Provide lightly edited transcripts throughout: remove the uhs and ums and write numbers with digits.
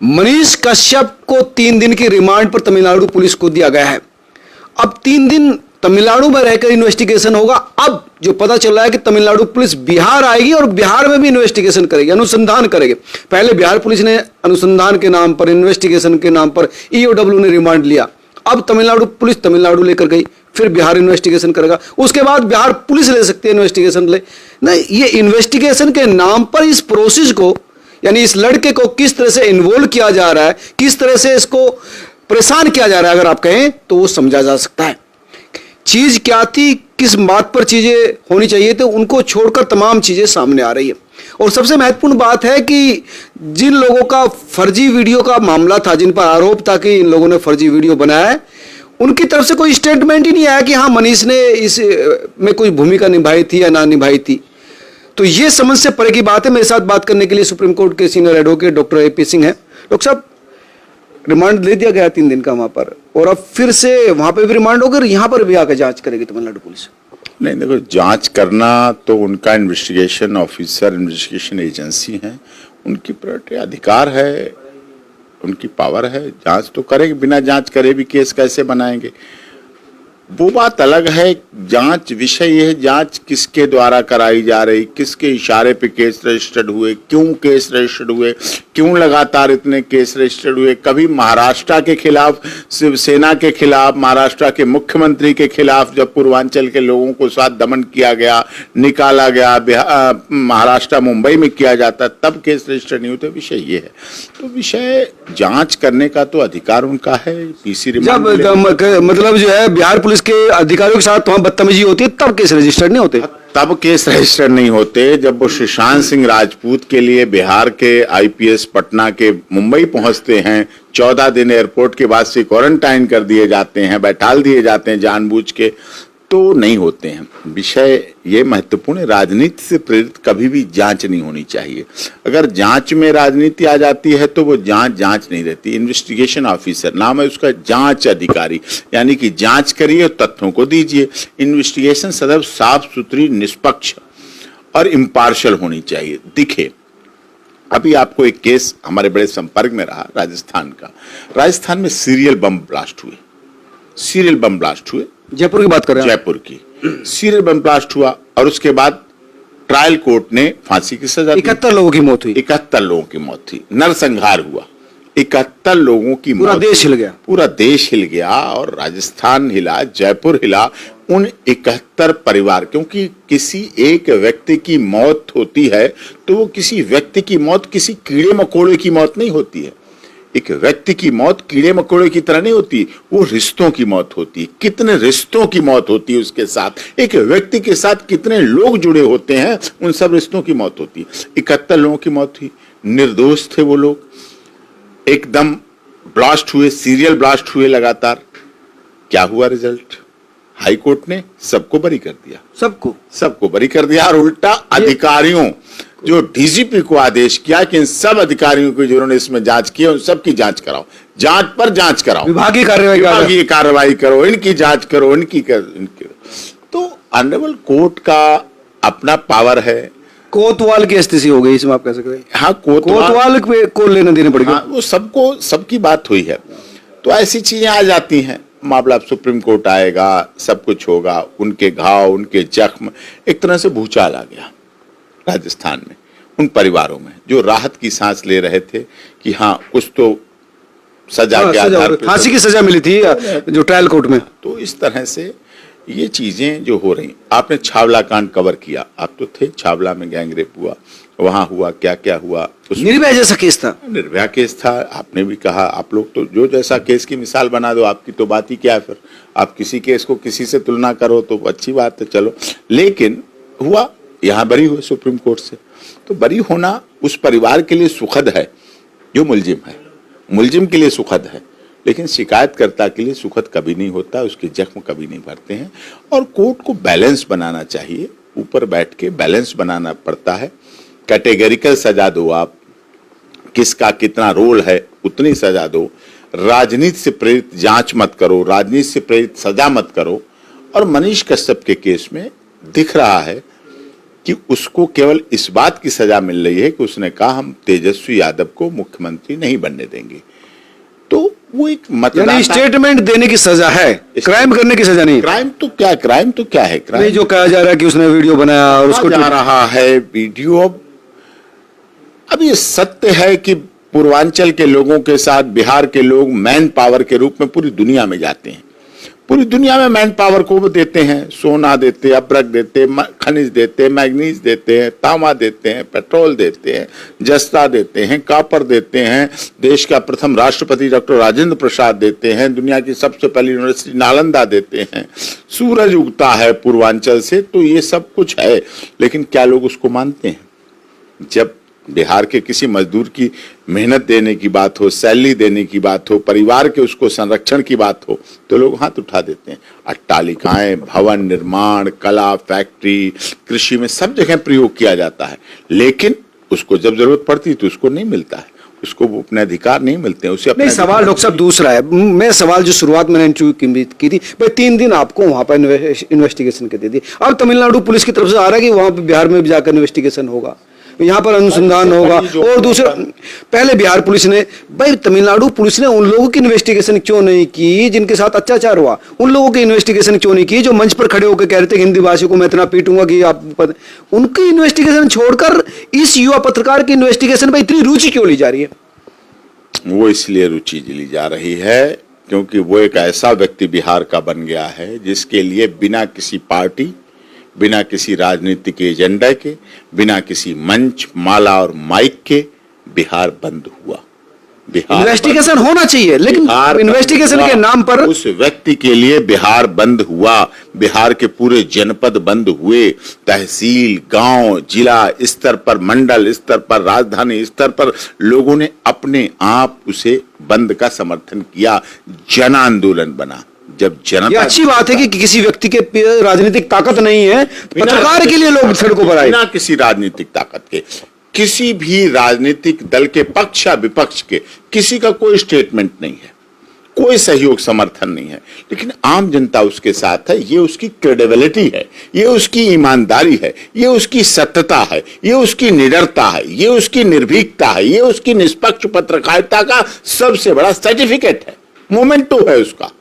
मनीष कश्यप को 3 दिन की रिमांड पर तमिलनाडु पुलिस को दिया गया है। अब 3 दिन तमिलनाडु में रहकर इन्वेस्टिगेशन होगा। अब जो पता चल रहा है कि तमिलनाडु पुलिस बिहार आएगी और बिहार में भी इन्वेस्टिगेशन करेगी, अनुसंधान करेगी। पहले बिहार पुलिस ने अनुसंधान के नाम पर, इन्वेस्टिगेशन के नाम पर ईओडब्ल्यू ने रिमांड लिया। अब तमिलनाडु पुलिस तमिलनाडु लेकर गई, फिर बिहार इन्वेस्टिगेशन करेगा, उसके बाद बिहार पुलिस ले सकती है इन्वेस्टिगेशन ले। नहीं, ये इन्वेस्टिगेशन के नाम पर इस प्रोसेस को, यानी इस लड़के को किस तरह से इन्वॉल्व किया जा रहा है, किस तरह से इसको परेशान किया जा रहा है, अगर आप कहें तो वो समझा जा सकता है। चीज क्या थी, किस बात पर चीजें होनी चाहिए, तो उनको छोड़कर तमाम चीजें सामने आ रही है। और सबसे महत्वपूर्ण बात है कि जिन लोगों का फर्जी वीडियो का मामला था, जिन पर आरोप था कि इन लोगों ने फर्जी वीडियो बनाया है, उनकी तरफ से कोई स्टेटमेंट ही नहीं आया कि हाँ मनीष ने इस में कोई भूमिका निभाई थी या ना निभाई थी। तो ये समझ से परे की बात है। मेरे साथ बात करने के लिए सुप्रीम कोर्ट के senior advocate doctor AP Singh हैं। डॉक्टर साहब, रिमांड दे दिया गया 3 दिन का वहां पर, और अब फिर से वहां पर भी रिमांड होगा, यहाँ पर भी आकर जांच करेगी तमिलनाडु पुलिस? नहीं, देखो, जांच करना तो उनका इन्वेस्टिगेशन ऑफिसर, इन्वेस्टिगेशन एजेंसी है, उनकी प्रायोरिटी, अधिकार है, उनकी पावर है, जांच तो करेगी। बिना जांच करे भी केस कैसे बनाएंगे, वो बात अलग है। जांच विषय ये है, जांच किसके द्वारा कराई जा रही, किसके इशारे पे केस रजिस्टर्ड हुए, क्यों केस रजिस्टर्ड हुए, क्यों लगातार इतने केस रजिस्टर्ड हुए। कभी महाराष्ट्र के खिलाफ, शिवसेना के खिलाफ, महाराष्ट्र के मुख्यमंत्री के खिलाफ जब पूर्वांचल के लोगों को साथ दमन किया गया, निकाला गया, महाराष्ट्र मुंबई में किया जाता, तब केस रजिस्टर्ड नहीं होते। विषय ये है, तो विषय जांच करने का तो अधिकार उनका है। PC रिमांड मतलब जो है बिहार पुलिस के अधिकारियों के साथ वहां बदतमीजी होती है, तब केस रजिस्टर्ड नहीं होते? तब केस रजिस्टर नहीं होते जब वो सुशांत सिंह राजपूत के लिए बिहार के IPS पटना के मुंबई पहुंचते हैं। 14 दिन एयरपोर्ट के बाद से क्वारंटाइन कर दिए जाते हैं, बैठाल दिए जाते हैं जानबूझ के, तो नहीं होते हैं। विषय ये महत्वपूर्ण है, राजनीति से प्रेरित कभी भी जांच नहीं होनी चाहिए। अगर जांच में राजनीति आ जाती है तो वो जांच नहीं रहती। इन्वेस्टिगेशन ऑफिसर नाम है उसका, जांच अधिकारी, यानी कि जांच करिए, तथ्यों को दीजिए। इन्वेस्टिगेशन सदैव साफ सुथरी, निष्पक्ष और इम्पार्शियल होनी चाहिए, दिखे। अभी आपको एक केस हमारे बड़े संपर्क में रहा, राजस्थान का। राजस्थान में सीरियल बम ब्लास्ट हुए। जयपुर की बात कर रहे हैं? जयपुर की सीरियल बम ब्लास्ट हुआ, और उसके बाद ट्रायल कोर्ट ने फांसी की सजा दी। 71 लोगों की मौत हुई। 71 लोगों की मौत थी, नरसंहार हुआ। 71 लोगों की पूरा देश हिल गया। पूरा देश हिल गया, और राजस्थान हिला, जयपुर हिला, उन 71 परिवार। क्योंकि किसी एक व्यक्ति की मौत होती है तो वो किसी व्यक्ति की मौत किसी कीड़े मकोड़े की मौत नहीं होती है। एक व्यक्ति की मौत कीड़े मकोड़े की तरह नहीं होती, वो रिश्तों की मौत होती है। कितने रिश्तों की मौत होती है उसके साथ, एक व्यक्ति के साथ कितने लोग जुड़े होते हैं, उन सब रिश्तों की मौत होती है। 71 लोगों की मौत हुई, निर्दोष थे वो लोग, एकदम ब्लास्ट हुए, सीरियल ब्लास्ट हुए लगातार। क्या हुआ रिजल्ट? हाई कोर्ट ने सबको बरी कर दिया, सबको बरी कर दिया, और उल्टा अधिकारियों, जो DGP को आदेश किया कि इन सब अधिकारियों को जिन्होंने इसमें जांच की, उन सबकी जांच कराओ, जांच पर जांच कराओ, विभागीय कार्रवाई करो, इनकी जांच करो, इनकी। तो ऑनरेबल कोर्ट का अपना पावर है। कोतवाल की स्थिति हो गई इसमें, आप कह सकते हैं। हाँ, कोतवाल को लेना देना पड़ेगा। हाँ, वो सबकी बात हुई है। तो ऐसी चीजें आ जाती हैं, मामला सुप्रीम कोर्ट आएगा, सब कुछ होगा, उनके घाव, उनके जख्म, एक तरह से भूचाल आ गया राजस्थान में, उन परिवारों में जो राहत की सांस ले रहे थे कि हाँ कुछ तो सजा के आधार पर फांसी की सजा मिली थी जो ट्रायल कोर्ट में। तो इस तरह से ये चीजें जो हो रही। आपने छावला कांड कवर किया, आप तो थे, छावला में गैंगरेप हुआ, वहां हुआ, क्या क्या हुआ। निर्भया जैसा केस था, निर्भया केस था। आपने भी कहा, आप लोग तो जो जैसा केस की मिसाल बना दो, आपकी तो बात ही क्या है। फिर आप किसी केस को किसी से तुलना करो तो अच्छी बात है, चलो। लेकिन हुआ, यहाँ बरी हुए सुप्रीम कोर्ट से, तो बरी होना उस परिवार के लिए सुखद है जो मुलजिम है, मुलजिम के लिए सुखद है, लेकिन शिकायतकर्ता के लिए सुखद कभी नहीं होता, उसके जख्म कभी नहीं भरते हैं। और कोर्ट को बैलेंस बनाना चाहिए, ऊपर बैठ के बैलेंस बनाना पड़ता है। कैटेगरिकल सजा दो, आप किसका कितना रोल है उतनी सजा दो, राजनीति से प्रेरित जांच मत करो, राजनीति से प्रेरित सजा मत करो। और मनीष कश्यप के केस में दिख रहा है कि उसको केवल इस बात की सजा मिल रही है कि उसने कहा हम तेजस्वी यादव को मुख्यमंत्री नहीं बनने देंगे। तो वो एक मतदाता, स्टेटमेंट देने की सजा है, क्राइम करने की सजा नहीं। क्राइम तो क्या है? क्राइम नहीं, जो कहा जा रहा है कि उसने वीडियो बनाया और उसको जा रहा है वीडियो। अब ये सत्य है कि पूर्वांचल के लोगों के साथ बिहार के लोग मैन पावर के रूप में पूरी दुनिया में जाते हैं। पूरी दुनिया में मैन पावर को वो देते हैं, सोना देते, अब्रक देते, खनिज देते, मैग्नीज देते हैं, तांबा देते हैं, पेट्रोल देते हैं, जस्ता देते हैं, कॉपर देते हैं, देश का प्रथम राष्ट्रपति डॉक्टर राजेंद्र प्रसाद देते हैं, दुनिया की सबसे पहली यूनिवर्सिटी नालंदा देते हैं, सूरज उगता है पूर्वांचल से। तो ये सब कुछ है, लेकिन क्या लोग उसको मानते हैं? जब बिहार के किसी मजदूर की मेहनत देने की बात हो, सैलरी देने की बात हो, परिवार के उसको संरक्षण की बात हो, तो लोग हाथ उठा देते हैं। अट्टालिकाएं, भवन निर्माण, कला, फैक्ट्री, कृषि में सब जगह प्रयोग किया जाता है, लेकिन उसको जब जरूरत पड़ती है तो उसको नहीं मिलता है, उसको अपने अधिकार नहीं मिलते हैं, उसे अपने नहीं। सवाल डॉक्टर साहब दूसरा है। मैं सवाल जो शुरुआत में इंटरव्यू की थी भाई, 3 दिन आपको वहां पर इन्वेस्टिगेशन के दे दी। अब तमिलनाडु पुलिस की तरफ से आ रहा है कि वहां पर बिहार में भी जाकर इन्वेस्टिगेशन होगा, यहाँ पर अनुसंधान होगा। और दूसरा, पहले बिहार पुलिस ने, भाई तमिलनाडु पुलिस ने उन लोगों की इन्वेस्टिगेशन क्यों नहीं की जिनके साथ अत्याचार हुआ? उन लोगों की इन्वेस्टिगेशन क्यों नहीं की जो मंच पर खड़े होकर कह रहे थे कि हिंदी भाषी को मैं इतना पीटूंगा कि आप उनकी इन्वेस्टिगेशन छोड़कर इस युवा पत्रकार की इन्वेस्टिगेशन में इतनी रुचि क्यों ली जा रही है? वो इसलिए रुचि ली जा रही है क्योंकि वो एक ऐसा व्यक्ति बिहार का बन गया है जिसके लिए बिना किसी पार्टी, बिना किसी राजनीतिक एजेंडा के, बिना किसी मंच, माला और माइक के बिहार बंद हुआ। बिहार इन्वेस्टिगेशन होना चाहिए, लेकिन इन्वेस्टिगेशन के नाम पर उस व्यक्ति के लिए बिहार बंद हुआ। बिहार के पूरे जनपद बंद हुए, तहसील, गांव, जिला स्तर पर, मंडल स्तर पर, राजधानी स्तर पर लोगों ने अपने आप उसे बंद का समर्थन किया। जन आंदोलन बना। जब जनता, ये अच्छी बात है कि किसी व्यक्ति के राजनीतिक ताकत नहीं है, पत्रकार के लिए लोग सड़कों पर आए। बिना किसी राजनीतिक ताकत के, किसी भी राजनीतिक दल के पक्ष या विपक्ष के किसी का कोई स्टेटमेंट नहीं है, कोई सहयोग समर्थन नहीं है, लेकिन आम जनता उसके साथ है। ये उसकी क्रेडिबिलिटी है, ये उसकी ईमानदारी है, ये उसकी सत्यता है, ये उसकी निडरता है, ये उसकी निर्भीकता है, ये उसकी निष्पक्ष पत्रकारिता का सबसे बड़ा सर्टिफिकेट है, मोमेंटो है उसका,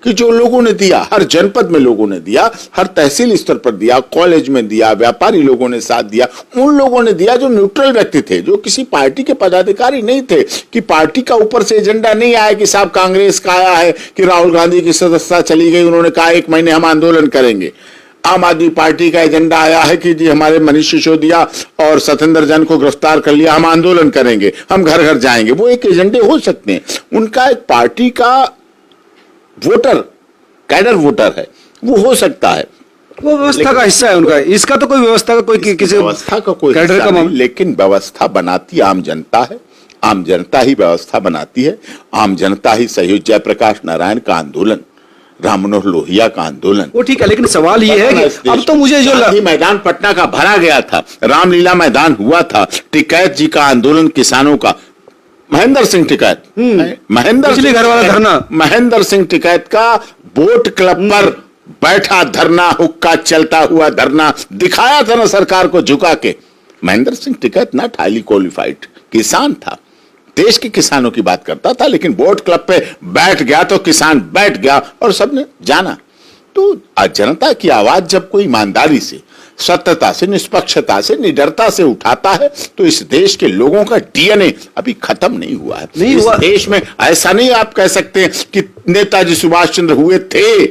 कि जो लोगों ने दिया, हर जनपद में लोगों ने दिया, हर तहसील स्तर पर दिया, कॉलेज में दिया, व्यापारी लोगों ने साथ दिया, उन लोगों ने दिया जो न्यूट्रल व्यक्ति थे, जो किसी पार्टी के पदाधिकारी नहीं थे, कि पार्टी का ऊपर से एजेंडा नहीं आया कि साहब कांग्रेस का आया है कि राहुल गांधी की सदस्यता चली गई, उन्होंने कहा 1 महीने हम आंदोलन करेंगे। आम आदमी पार्टी का एजेंडा आया है कि जी हमारे मनीष सिसोदिया और सत्येंद्र जैन को गिरफ्तार कर लिया, हम आंदोलन करेंगे, हम घर घर जाएंगे। वो एक एजेंडे हो सकते हैं, उनका एक पार्टी का वोटर, कैडर वोटर है, वो हो सकता है, वो व्यवस्था का हिस्सा है उनका। इसका तो कोई व्यवस्था का कोई किसी व्यवस्था का कोई कैडर हिस्सा का नहीं, लेकिन व्यवस्था बनाती आम जनता है। आम जनता ही व्यवस्था बनाती है, आम जनता ही सहयोग। जयप्रकाश नारायण का आंदोलन, राम मनोहर लोहिया का आंदोलन, वो ठीक है, लेकिन सवाल ये है कि अब तो मुझे जो मैदान पटना का भरा गया था, रामलीला मैदान हुआ था, टिकैत जी का आंदोलन किसानों का, महेंद्र सिंह टिकैत, महेंद्र सिंह टिकैत का बोट क्लब पर बैठा धरना, हुक्का चलता हुआ धरना दिखाया था ना सरकार को झुका के। Mahendra Singh Tikait not highly qualified किसान था, देश के किसानों की बात करता था, लेकिन बोट क्लब पे बैठ गया तो किसान बैठ गया और सबने जाना। तो जनता की आवाज जब कोई ईमानदारी से, सत्यता से, निष्पक्षता से, निडरता से उठाता है, तो इस देश के लोगों का डीएनए अभी खत्म नहीं हुआ है। इस देश में ऐसा नहीं आप कह सकते कि नेताजी सुभाष चंद्र हुए थे।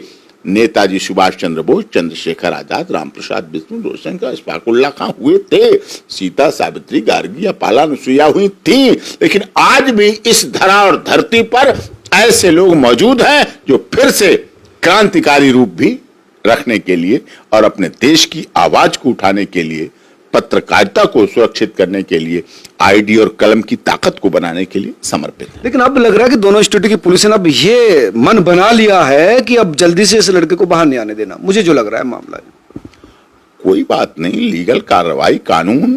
नेताजी सुभाष चंद्र बोस, चंद्रशेखर आजाद, रामप्रसाद बिस्मिल, रोशनका, इशफाकुल्ला खां हुए थे, सीता, सावित्री, गार्गी या पाला अनुसुईया हुई थी, लेकिन आज भी इस धरा और धरती पर ऐसे लोग मौजूद हैं जो फिर से क्रांतिकारी रूप भी रखने के लिए और अपने देश की आवाज को उठाने के लिए, पत्रकारिता को सुरक्षित करने के लिए, आईडी और कलम की ताकत को बनाने के लिए समर्पित है। लेकिन अब लग रहा है कि दोनों स्टेट की पुलिस ने अब ये मन बना लिया है कि अब जल्दी से इस लड़के को बाहर नहीं आने देना, मुझे जो लग रहा है मामला है। कोई बात नहीं, लीगल कार्रवाई, कानून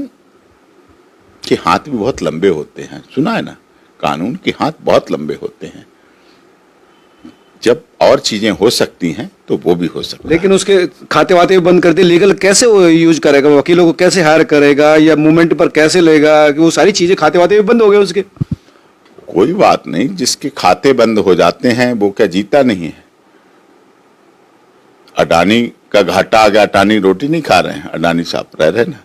के हाथ भी बहुत लंबे होते हैं, सुना है ना, कानून के हाथ बहुत लंबे होते हैं। जब और चीजें हो सकती हैं तो वो भी हो सकता है। लेकिन उसके खाते वाते भी बंद कर दिए, लीगल कैसे वो यूज करेगा, वकीलों को कैसे हायर करेगा या मूवमेंट पर कैसे लेगा, कि वो सारी चीजें खाते वाते भी बंद हो गए उसके। कोई बात नहीं, जिसके खाते बंद हो जाते हैं वो क्या जीता नहीं है। अडानी का घाटा आ गया, अडानी रोटी नहीं खा रहे हैं, अडानी साहब रह रहे ना।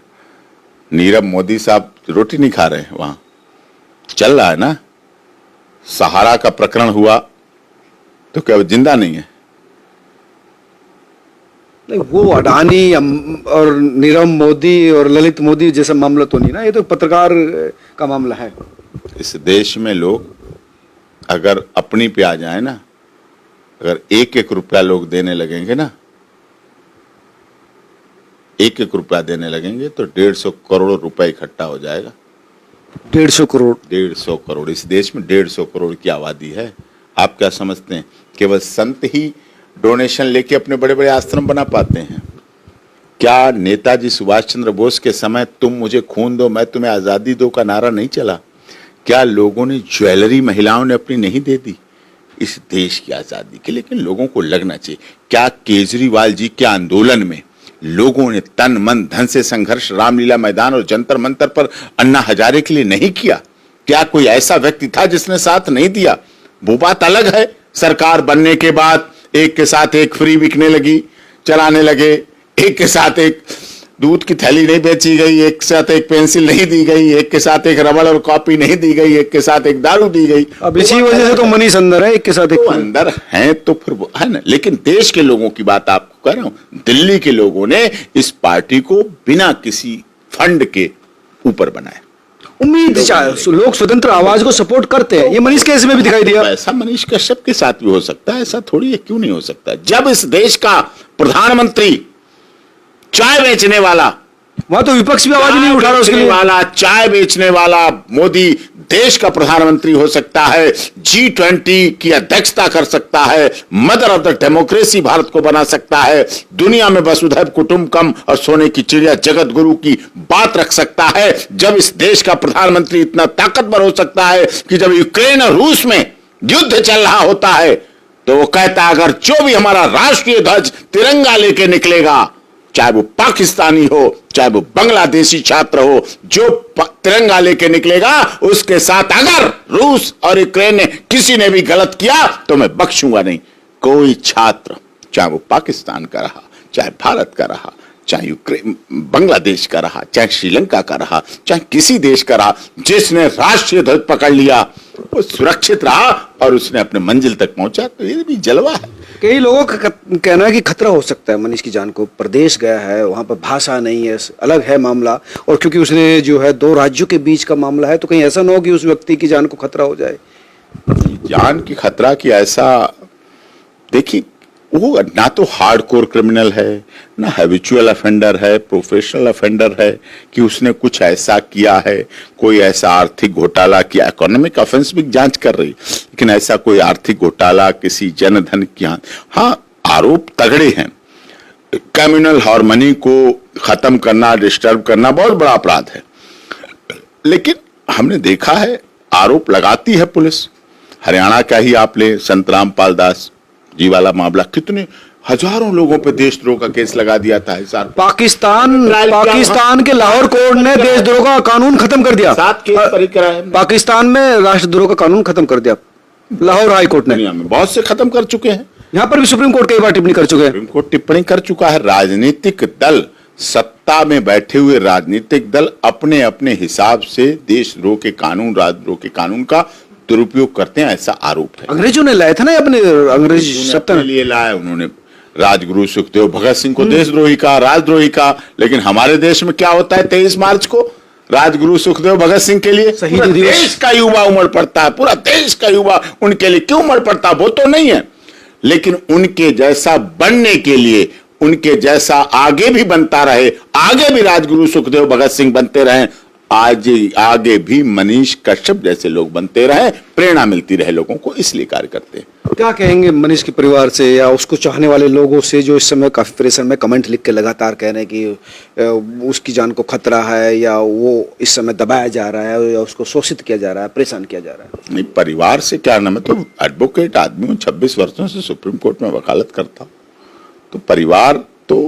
नीरव मोदी साहब रोटी नहीं खा रहे हैं, वहां चल रहा है ना। सहारा का प्रकरण हुआ तो क्या वो जिंदा नहीं है? नहीं, वो अडानी और नीरव मोदी और ललित मोदी जैसा मामला तो नहीं ना, ये तो पत्रकार का मामला है। इस देश में लोग अगर अपनी पे आ जाए ना, अगर एक एक रुपया लोग देने लगेंगे ना, एक एक रुपया देने लगेंगे तो 150 करोड़ रुपए इकट्ठा हो जाएगा। 150 करोड़? 150 करोड़। इस देश में 150 करोड़ की आबादी है। आप क्या समझते हैं केवल संत ही डोनेशन लेके अपने बड़े बड़े आश्रम बना पाते हैं? क्या नेताजी सुभाष चंद्र बोस के समय तुम मुझे खून दो मैं तुम्हें आजादी दो का नारा नहीं चला? क्या लोगों ने ज्वेलरी महिलाओं ने अपनी नहीं दे दी इस देश की आजादी के? लेकिन लोगों को लगना चाहिए, क्या केजरीवाल जी के आंदोलन में लोगों ने तन मन धन से संघर्ष रामलीला मैदान और जंतर मंतर पर अन्ना हजारे के लिए नहीं किया? क्या कोई ऐसा व्यक्ति था जिसने साथ नहीं दिया? वो बात अलग है, सरकार बनने के बाद एक के साथ एक फ्री बिकने लगी, चलाने लगे, एक के साथ एक दूध की थैली नहीं बेची गई, एक के साथ एक पेंसिल नहीं दी गई, एक के साथ एक रबड़ और कॉपी नहीं दी गई, एक के साथ एक दारू दी गई। अब इसी वजह से तो मनीष अंदर है, एक के साथ एक। तो अंदर है तो फिर वो है ना। लेकिन देश के लोगों की बात आपको कर रहा हूं, दिल्ली के लोगों ने इस पार्टी को बिना किसी फंड के ऊपर बनाया। उम्मीद लोग स्वतंत्र आवाज को सपोर्ट करते हैं, ये मनीष केस में भी दिखाई दिया। ऐसा मनीष कश्यप के साथ भी हो सकता है, ऐसा थोड़ी है, क्यों नहीं हो सकता? जब इस देश का प्रधानमंत्री चाय बेचने वाला, वहां तो विपक्ष भी आवाज नहीं उठा रहा उसके लिए, वाला चाय बेचने वाला मोदी देश का प्रधानमंत्री हो सकता है, G20 की अध्यक्षता कर सकता है, mother of the democracy Bharat को बना सकता है, दुनिया में वसुधैव कुटुंबकम और सोने की चिड़िया जगत गुरु की बात रख सकता है। जब इस देश का प्रधानमंत्री इतना ताकतवर हो सकता है कि जब यूक्रेन और रूस में युद्ध चल रहा होता है तो वो कहता है अगर जो भी हमारा राष्ट्रीय ध्वज तिरंगा लेके निकलेगा, चाहे वो पाकिस्तानी हो चाहे वो बांग्लादेशी छात्र हो, जो तिरंगा लेके निकलेगा उसके साथ अगर रूस और यूक्रेन ने किसी ने भी गलत किया तो मैं बख्शूंगा नहीं। कोई छात्र, चाहे वो पाकिस्तान का रहा, चाहे भारत का रहा, चाहे यूक्रेन बांग्लादेश का रहा, चाहे श्रीलंका का रहा, चाहे किसी देश का रहा, जिसने राष्ट्रीय ध्वज पकड़ लिया वो सुरक्षित रहा और उसने अपने मंजिल तक पहुंचा, तो ये भी जलवा है। कई लोगों का कहना है कि खतरा हो सकता है मनीष की जान को, प्रदेश गया है, वहां पर भाषा नहीं है, अलग है मामला, और क्योंकि उसने जो है 2 राज्यों के बीच का मामला है, तो कहीं ऐसा ना हो कि उस व्यक्ति की जान को खतरा हो जाए। जान की खतरा की ऐसा, देखिए वो ना तो हार्डकोर क्रिमिनल है, ना हैबिचुअल अफेंडर है, प्रोफेशनल अफेंडर है कि उसने कुछ ऐसा किया है, कोई ऐसा आर्थिक घोटाला किया। इकोनॉमिक ऑफेंस भी जांच कर रही, लेकिन ऐसा कोई आर्थिक घोटाला किसी जनधन की, हाँ आरोप तगड़े हैं। कम्युनल हार्मनी को खत्म करना, डिस्टर्ब करना बहुत बड़ा अपराध है, लेकिन हमने देखा है आरोप लगाती है पुलिस। हरियाणा का ही आप ले, संत रामपाल दास जी वाला मामला, कितने हजारों लोगों पे देशद्रोह का केस लगा दिया था। पाकिस्तान के लाहौर कोर्ट ने देशद्रोह का कानून खत्म कर दिया। 7 केस परिक्राए पाकिस्तान में राष्ट्रद्रोह का कानून खत्म कर दिया लाहौर हाई कोर्ट ने। दुनिया में बहुत से खत्म कर चुके हैं, यहाँ पर भी सुप्रीम कोर्ट कई बार टिप्पणी कर चुके हैं। सुप्रीम कोर्ट टिप्पणी कर चुका है। राजनीतिक दल, सत्ता में बैठे हुए राजनीतिक दल अपने अपने हिसाब से देशद्रोह के कानून, राजद्रोह के कानून का दुरुपयोग करते हैं, ऐसा आरोप है। अंग्रेजों ने लाए थे ना अपने, अंग्रेज सत्ता के लिए लाए उन्होंने। राजगुरु सुखदेव भगत सिंह को देशद्रोही का, राजद्रोही का, लेकिन हमारे देश में क्या होता है 23 मार्च को राजगुरु सुखदेव भगत सिंह के लिए पूरा देश का युवा उमड़ पड़ता है, पूरा देश का युवा उनके लिए क्यों उमड़ पड़ता? वो तो नहीं है, लेकिन उनके जैसा बनने के लिए, उनके जैसा आगे भी बनता रहे, आगे भी राजगुरु सुखदेव भगत सिंह बनते रहे, आज आगे भी मनीष कश्यप जैसे लोग बनते रहे, प्रेरणा मिलती रहे लोगों को, इसलिए कार्य करते हैं। क्या कहेंगे मनीष के परिवार से या उसको चाहने वाले लोगों से जो इस समय काफी परेशान में कमेंट लिख के लगातार कह रहे हैं कि उसकी जान को खतरा है या वो इस समय दबाया जा रहा है या उसको शोषित किया जा रहा है, परेशान किया जा रहा है? नहीं, परिवार से क्या ना, मैं तो एडवोकेट आदमी हूँ, 26 वर्षों से सुप्रीम कोर्ट में वकालत करता हूँ। तो परिवार तो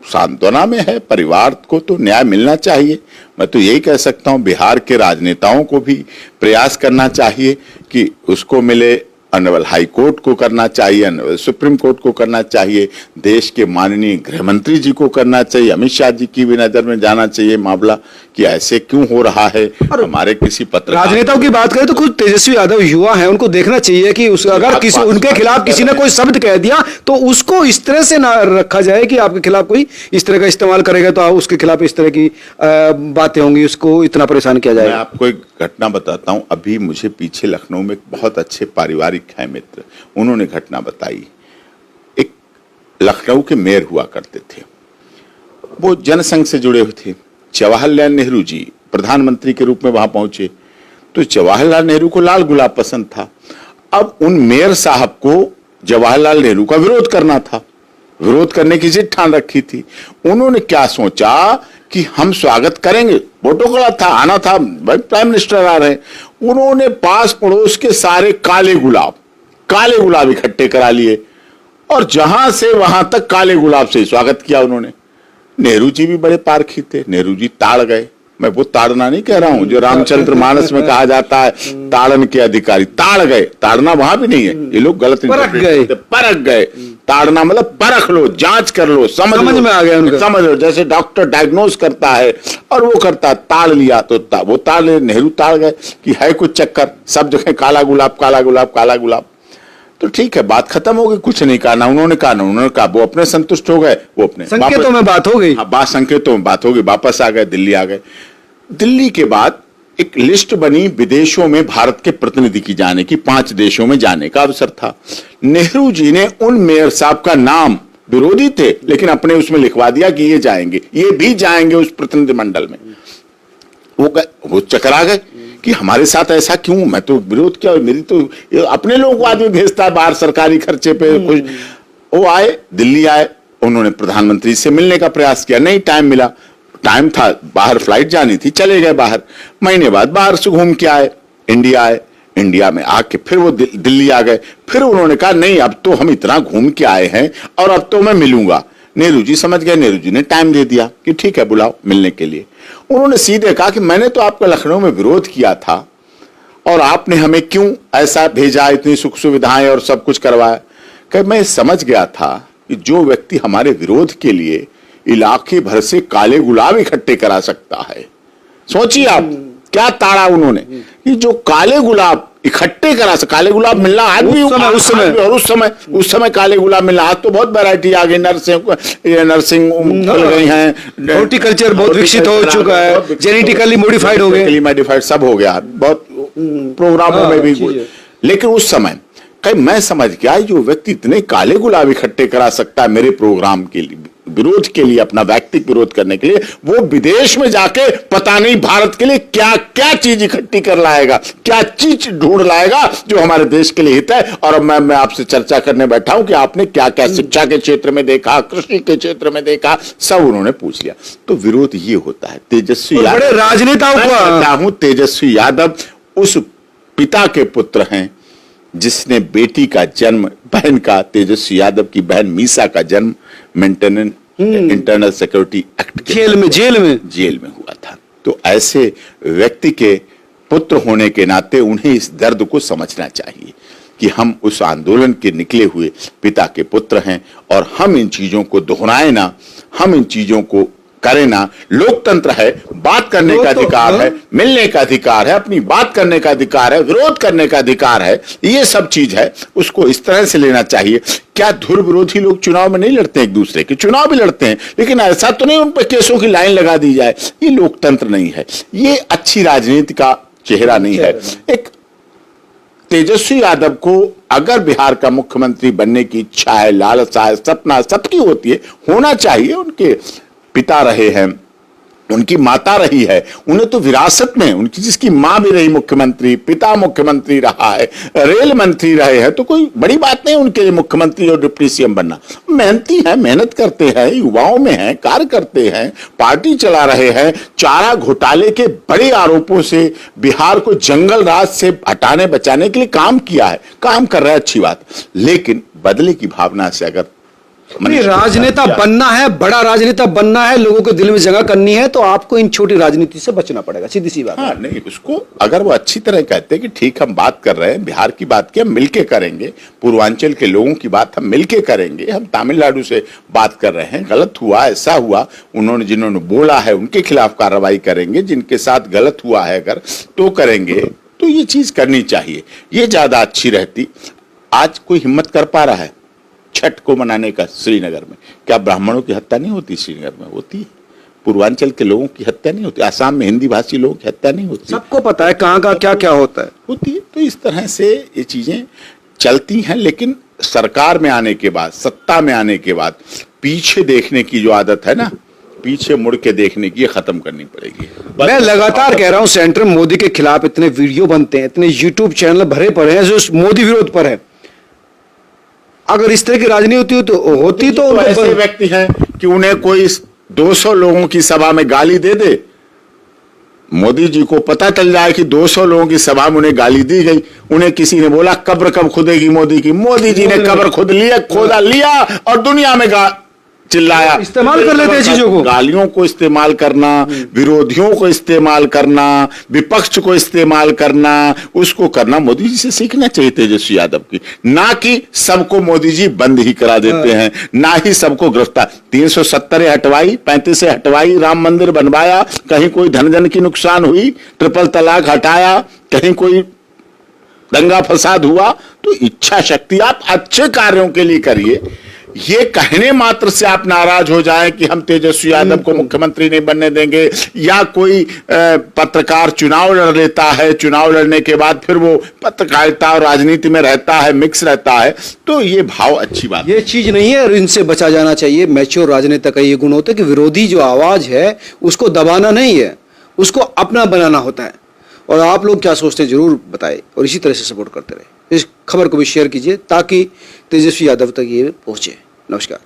सांत्वना में है, परिवार को तो न्याय मिलना चाहिए। मैं तो यही कह सकता हूँ बिहार के राजनेताओं को भी प्रयास करना चाहिए कि उसको मिले, ऑनरेबल हाई कोर्ट को करना चाहिए, ऑनरेबल सुप्रीम कोर्ट को करना चाहिए, देश के माननीय गृह मंत्री जी को करना चाहिए, अमित शाह जी की भी नजर में जाना चाहिए मामला कि ऐसे क्यों हो रहा है। हमारे किसी पत्रकार, राजनेताओं की बात करें तो खुद तेजस्वी यादव युवा हैं, उनको देखना चाहिए कि अगर किसी उनके खिलाफ किसी ने कोई शब्द कह दिया तो उसको इस तरह से ना रखा जाए कि आपके खिलाफ कोई इस तरह का इस्तेमाल करेगा तो उसके खिलाफ इस तरह की बातें होंगी, उसको इतना परेशान किया जाएगा। मैं आपको एक घटना बताता हूं। अभी मुझे पीछे लखनऊ में एक बहुत अच्छे पारिवारिक है मित्र, उन्होंने घटना बताई। एक लखनऊ के मेयर हुआ करते थे, वो जनसंघ से जुड़े हुए थे। जवाहरलाल नेहरू जी प्रधानमंत्री के रूप में वहां पहुंचे तो जवाहरलाल नेहरू को लाल गुलाब पसंद था। अब उन मेयर साहब को जवाहरलाल नेहरू का विरोध करना था, विरोध करने की जिद ठान रखी थी। उन्होंने क्या सोचा कि हम स्वागत करेंगे, प्रोटोकॉल था, आना था, भाई प्राइम मिनिस्टर आ रहे हैं। उन्होंने पास पड़ोस के सारे काले गुलाब इकट्ठे करा लिए और जहां से वहां तक काले गुलाब से स्वागत किया उन्होंने। नेहरू जी भी बड़े पारखी थे, नेहरू जी ताड़ गए। मैं वो ताड़ना नहीं कह रहा हूं जो रामचंद्र मानस में कहा जाता है ताड़न के अधिकारी, ताड़ गए। ताड़ना वहां भी नहीं है, ये लोग गलत परख गए। ताड़ना मतलब परख लो, जांच कर लो, समझ में आ गया उनका, समझ लो, जैसे डॉक्टर डायग्नोज करता है और वो करता है। ताड़ लिया तो वो ताड़ ले, नेहरू ताड़ गए कि है कुछ चक्कर, सब जगह काला गुलाब काला गुलाब काला गुलाब। तो ठीक है, बात खत्म हो गई, कुछ नहीं कहा ना उन्होंने कहा ना उन्होंने कहा, वो अपने संतुष्ट हो गए, वो अपने संकेतों में बात हो गई। हाँ, बात संकेतों में बात हो गई, वापस आ गए, दिल्ली आ गए। दिल्ली के बाद एक लिस्ट बनी विदेशों में भारत के प्रतिनिधि की जाने की, 5 देशों में जाने का अवसर था। नेहरू जी ने उन मेयर साहब का नाम, विरोधी थे लेकिन अपने उसमें लिखवा दिया कि ये जाएंगे, ये भी जाएंगे उस प्रतिनिधिमंडल में। वो चकरा गए कि हमारे साथ ऐसा क्यों, मैं तो विरोध किया, मेरी तो अपने लोगों को आदमी भेजता है बाहर सरकारी खर्चे पे कुछ। वो आए, दिल्ली आए, उन्होंने प्रधानमंत्री से मिलने का प्रयास किया, नहीं टाइम मिला, टाइम था बाहर फ्लाइट जानी थी, चले गए बाहर। महीने बाद बाहर से घूम के आए, इंडिया आए, इंडिया में आके फिर वो दिल्ली आ गए। फिर उन्होंने कहा नहीं अब तो हम इतना घूम के आए हैं और अब तो मैं मिलूंगा। नेहरू जी समझ गए, नेहरू जी ने टाइम दे दिया कि ठीक है बुलाओ मिलने के लिए। उन्होंने सीधे कहा कि मैंने तो आपका लखनऊ में विरोध किया था और आपने हमें क्यों ऐसा भेजा, इतनी सुख सुविधाएं और सब कुछ करवाया। कि मैं समझ गया था कि जो व्यक्ति हमारे विरोध के लिए इलाके भर से काले गुलाब इकट्ठे करा सकता है, सोचिए आप क्या ताड़ा उन्होंने कि जो काले गुलाब इकट्ठे करा, काले गुलाब मिलना आज भी उस समय काले गुलाब मिलना। आज तो बहुत वैरायटी आ गई, नर्सिंग खुल गई हैं, हॉर्टिकल्चर बहुत विकसित हो चुका है, जेनेटिकली मॉडिफाइड हो गए, मॉडिफाइड सब हो गया, बहुत प्रोग्रामों में भी। लेकिन उस समय मैं समझ गया जो व्यक्ति इतने काले गुलाब इकट्ठे करा सकता है मेरे प्रोग्राम के लिए, विरोध के लिए, अपना व्यक्तिगत विरोध करने के लिए, वो विदेश में जाके पता नहीं भारत के लिए क्या क्या चीज इकट्ठी कर लाएगा, क्या चीज ढूंढ लाएगा जो हमारे देश के लिए हित है। और मैं आपसे चर्चा करने बैठा हूं कि आपने क्या क्या शिक्षा के क्षेत्र में देखा, कृषि के क्षेत्र में देखा, सब उन्होंने पूछ लिया। तो विरोध ये होता है। तेजस्वी यादव, राजनेताओं को, तेजस्वी यादव उस पिता के पुत्र हैं जिसने बेटी का जन्म, बहन का, तेजस्वी यादव की बहन मीसा का जन्म maintenance internal security act jail में हुआ था। तो ऐसे व्यक्ति के पुत्र होने के नाते उन्हें इस दर्द को समझना चाहिए कि हम उस आंदोलन के निकले हुए पिता के पुत्र हैं और हम इन चीजों को दोहराए ना, हम इन चीजों को करें ना। लोकतंत्र है, बात करने का अधिकार है, मिलने का अधिकार है, अपनी बात करने का अधिकार है, विरोध करने का अधिकार है, ये सब चीज है, उसको इस तरह से लेना चाहिए। क्या धुर विरोधी लोग चुनाव में नहीं लड़ते, एक दूसरे के चुनाव भी लड़ते हैं, लेकिन ऐसा तो नहीं उन पर केसों की लाइन लगा दी जाए। ये लोकतंत्र नहीं है, ये अच्छी राजनीति का चेहरा नहीं है। एक तेजस्वी यादव को अगर बिहार का मुख्यमंत्री बनने की इच्छा है, लालसा है, सपना सबकी होती है, होना चाहिए। उनके पिता रहे हैं उनकी माता रही है, उन्हें तो विरासत में उनकी, जिसकी मां भी रही मुख्यमंत्री, पिता मुख्यमंत्री रहा है, रेल मंत्री रहे हैं, तो कोई बड़ी बात नहीं उनके लिए मुख्यमंत्री और डिप्टी सीएम बनना। मेहनती हैं, मेहनत करते हैं, युवाओं में हैं, कार्य करते हैं, पार्टी चला रहे हैं। चारा घोटाले के बड़े आरोपों से बिहार को जंगल राज से हटाने बचाने के लिए काम किया है, काम कर रहा है, अच्छी बात। लेकिन बदले की भावना से अगर राजनेता बनना है, बड़ा राजनेता बनना है, लोगों के दिल में जगह करनी है, तो आपको इन छोटी राजनीति से बचना पड़ेगा, सीधी सी बात। हाँ, नहीं, उसको अगर वो अच्छी तरह कहते हैं कि ठीक हम बात कर रहे हैं, बिहार की बात की हम मिलके करेंगे, पूर्वांचल के लोगों की बात हम मिलके करेंगे, हम तमिलनाडु से बात कर रहे हैं, गलत हुआ, ऐसा हुआ, उन्होंने जिन्होंने बोला है उनके खिलाफ कार्रवाई करेंगे, जिनके साथ गलत हुआ है अगर तो करेंगे, तो ये चीज करनी चाहिए, ये ज्यादा अच्छी रहती। आज कोई हिम्मत कर पा रहा है छठ को मनाने का श्रीनगर में? क्या ब्राह्मणों की हत्या नहीं होती श्रीनगर में? होती है। पूर्वांचल के लोगों की हत्या नहीं होती, आसाम में हिंदी भाषी लोगों की हत्या नहीं होती? सबको पता है कहाँ का क्या क्या होता है, होती है। तो इस तरह से ये चीजें चलती हैं, लेकिन सरकार में आने के बाद, सत्ता में आने के बाद पीछे देखने की जो आदत है ना, पीछे मुड़ के देखने की, ये खत्म करनी पड़ेगी। मैं लगातार कह रहा हूं, सेंटर मोदी के खिलाफ इतने वीडियो बनते हैं, इतने यूट्यूब चैनल भरे पड़े हैं जो मोदी विरोध पर है। अगर इस तरह की राजनीति होती तो ऐसे व्यक्ति हैं कि उन्हें कोई 200 लोगों की सभा में गाली दे दे, मोदी जी को पता चल जाए कि 200 लोगों की सभा में उन्हें गाली दी गई, उन्हें किसी ने बोला कब्र कब खुदेगी मोदी की, मोदी जी ने कब्र खुद लिया, खोदा लिया और दुनिया में चिल्लाया। इस्तेमाल कर लेते हैं चीजों को, गालियों को इस्तेमाल करना, विरोधियों को इस्तेमाल करना, विपक्ष को इस्तेमाल करना, उसको करना मोदी जी से सीखना चाहिए तेजस्वी यादव की, ना कि सबको मोदी जी बंद ही करा देते हैं, ना ही सबको गिरफ्तार। 370 हटवाई, 35 हटवाई, राम मंदिर बनवाया, कहीं कोई धन की नुकसान हुई, ट्रिपल तलाक हटाया, कहीं कोई दंगा फसाद हुआ। तो इच्छा शक्ति आप अच्छे कार्यों के लिए करिए, ये कहने मात्र से आप नाराज हो जाएं कि हम तेजस्वी यादव को मुख्यमंत्री नहीं बनने देंगे, या कोई पत्रकार चुनाव लड़ लेता है, चुनाव लड़ने के बाद फिर वो पत्रकारिता और राजनीति में रहता है, मिक्स रहता है, तो ये भाव अच्छी बात, ये चीज नहीं है और इनसे बचा जाना चाहिए। मैच्योर राजनेता का ये गुण होता है कि विरोधी जो आवाज है उसको दबाना नहीं है, उसको अपना बनाना होता है। और आप लोग क्या सोचते हैं जरूर बताएं और इसी तरह से सपोर्ट करते रहे। इस खबर को भी शेयर कीजिए ताकि तेजस्वी यादव तक ये पहुंचे। नमस्कार।